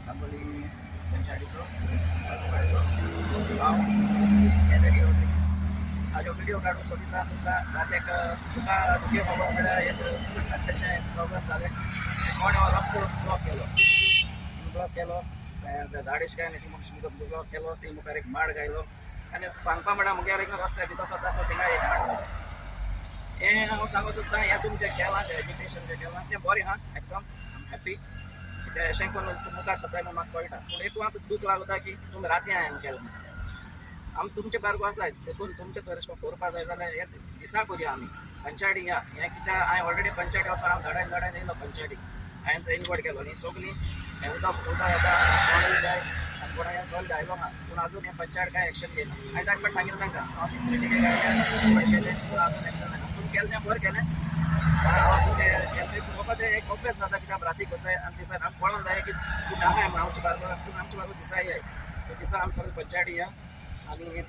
दाबोली पंचायतीचो हांव कॅनडी रोड्रिगीस हाजो व्हिडिओ काडून सोदिता तुमकां तुका व्हिडिओ खबर म्हळ्यार एक अशें प्रॉब्लम जालें कोण हो रस्तो ब्लॉक केलो झाडीश काय नाही मग ब्लॉक केलो ती मुखार एक माड गायलो आनी सांगपा म्हळ्यार मुगेर एक रस्त्यार भितर सद्दा थिंगा एक माड गायलो हें हांव सांगूं सोदतां हें तुमचें केलां तें एज्युकेशन जें केलां तें बरें आहा एकदम हॅपी कित्याक अशें करून मुखार सद्दां न्हू म्हाका कळटा पूण एक म्हाका दूख लागता की तुमी राती हांवें केलें आमी तुमचे बारगो आसाय देखून तुमचे थंय रिस्पॉन्स करपा जाय जाल्यार हे दिसा करुया आमी पंचायतीक या हें कित्याक हांवें ऑलरेडी पंचायती वचून हांव धडायन येयलो पंचायतीक हांवें थंय इन्वायट केलो न्ही सगळीं हें उदक येता कोणाय जाय आनी कोणा हें सॉल्व जायलो ना पूण अजून हें पंचायत कांय एक्शन घेयना हांवें ताका पण सांगिल्लें तांकां हांव मिटिंगेक केलें पूण अजून एक्शन जायना पूण केलें तें बरें केलें हांव तुमचें म्हाका तें एक ऑफेस जाता कित्याक राती करताय आनी दिसा आमकां कळोन जाय की तुमी हांगा आमच्या आमचे बारगो दिसा येयाय तो दिसा आमी सगळें पंचायती या आणि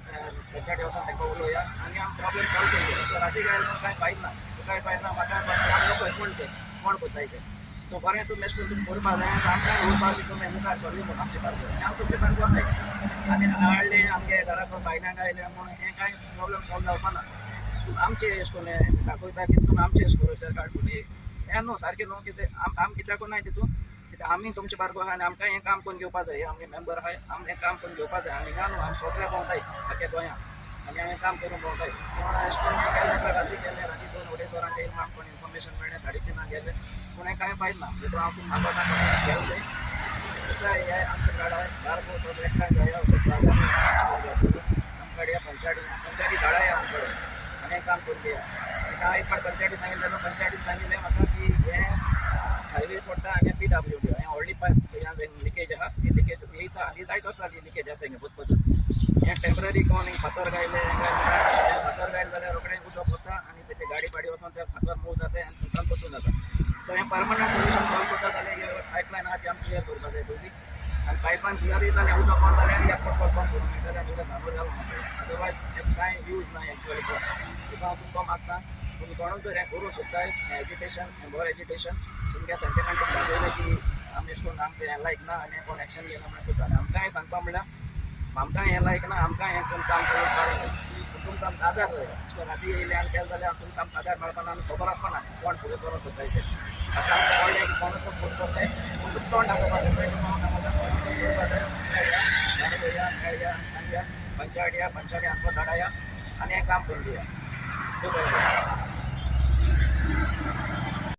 पंचायती वचून तांकां उलोवया आनी आमी प्रॉब्लेम सॉल्व करूया राती गायलो कांय फायद ना तुकाय फायद ना म्हाका कोण कोत्ताय तें सो बरें तुमी अशें करून तुमी करपा जाय आमकां उरपा बी तुमी मुखार चल्ली म्हूण आमचे बारगो हांव तुमचे बारगो आसाय आनी हाडले आमगे घराक बायलांक आयले म्हूण हें कांय प्रॉब्लेम सॉल्व जावपा ना आमचे अशें करून हें दाखयता की तुमी आमचे अशें करूं काडून हें न्हू सारकें न्हू कितें आमी कित्याक नाय तितून कित्याक आमी तुमचे बारगो आहा आनी आमकां हें काम करून घेवपा जाय आमगे मेंबर आहाय आमी हें काम करून घेवपा जाय आमी न्हू आमी सगळे भोंवताय आख्या गोंयांत आनी हांवें काम करून भोंवताय पूण अशें करून केलें राती 2:30 येयलो आमकां इन्फॉर्मेशन मेळ्ळें 3:30 गेले पूण हें कांय फायद ना देखून हांव तुमकां म्हाका गेलो जाय दिसा हे आमचे गाडा बारगो सगळे एकठांय जाया आमकडे पंचायती धाडाया आमकडे आनी हें काम करून घेया हांव एक फावट पंचायती सांगिल्लें पंचायतीन सांगिल्लें म्हाका की हें हायवे पडटा आनी PWD हें व्हडली पायप लिकेज आहा ती लिकेज येता आनी जायत आसता ती लिकेज येता हिंगा पचपचून हें टेम्पररी कोण हिंगा फातर गायले फातर गायले जाल्यार रोखडें उदक वता आनी तेजे गाडी बाडी वचोन ते फातर मूव जाता आनी तुमकां पतून जाता सो हें परमनंट सोल्युशन सॉल्व करता जाल्यार पायपलायन आहा ती आमी क्लियर करपा जाय पयलीं आनी पायपान क्लियर जाल्यार उदक ऑन जाल्यार एकपट पंप करूंक मेळटा जाल्यार उदक घालून घालूंक मेळटा अदरवायज कांय यूज ना एक्चुअली तुका हांव तुमकां मागता तुमी कोणूच जर हें करूंक सोदताय एज्युकेशन बरें एज्युकेशन तुमगे सेंटिमेंट दाखयलें की आमी अशें करून आमकां हें लायक ना आनी कोण एक्शन घेयना म्हणून करता आनी आमकां हें सांगपा म्हणल्यार आमकां हें लायक ना आमकां हें करून काम करून काडूंक जाय तुमकां आमकां आदार जाय अशें राती येयले आनी केलें जाल्यार तुमकां आमकां आदार मेळपाना आनी खबर आसपाना कोण फुडें सरो सोदताय तें आतां आमकां कळ्ळें की कोणूच फुडें सोदताय पूण तुका तोंड दाखोवपा जाय सांगया पंचायती आमकां धाडाया आनी हें काम करून दिया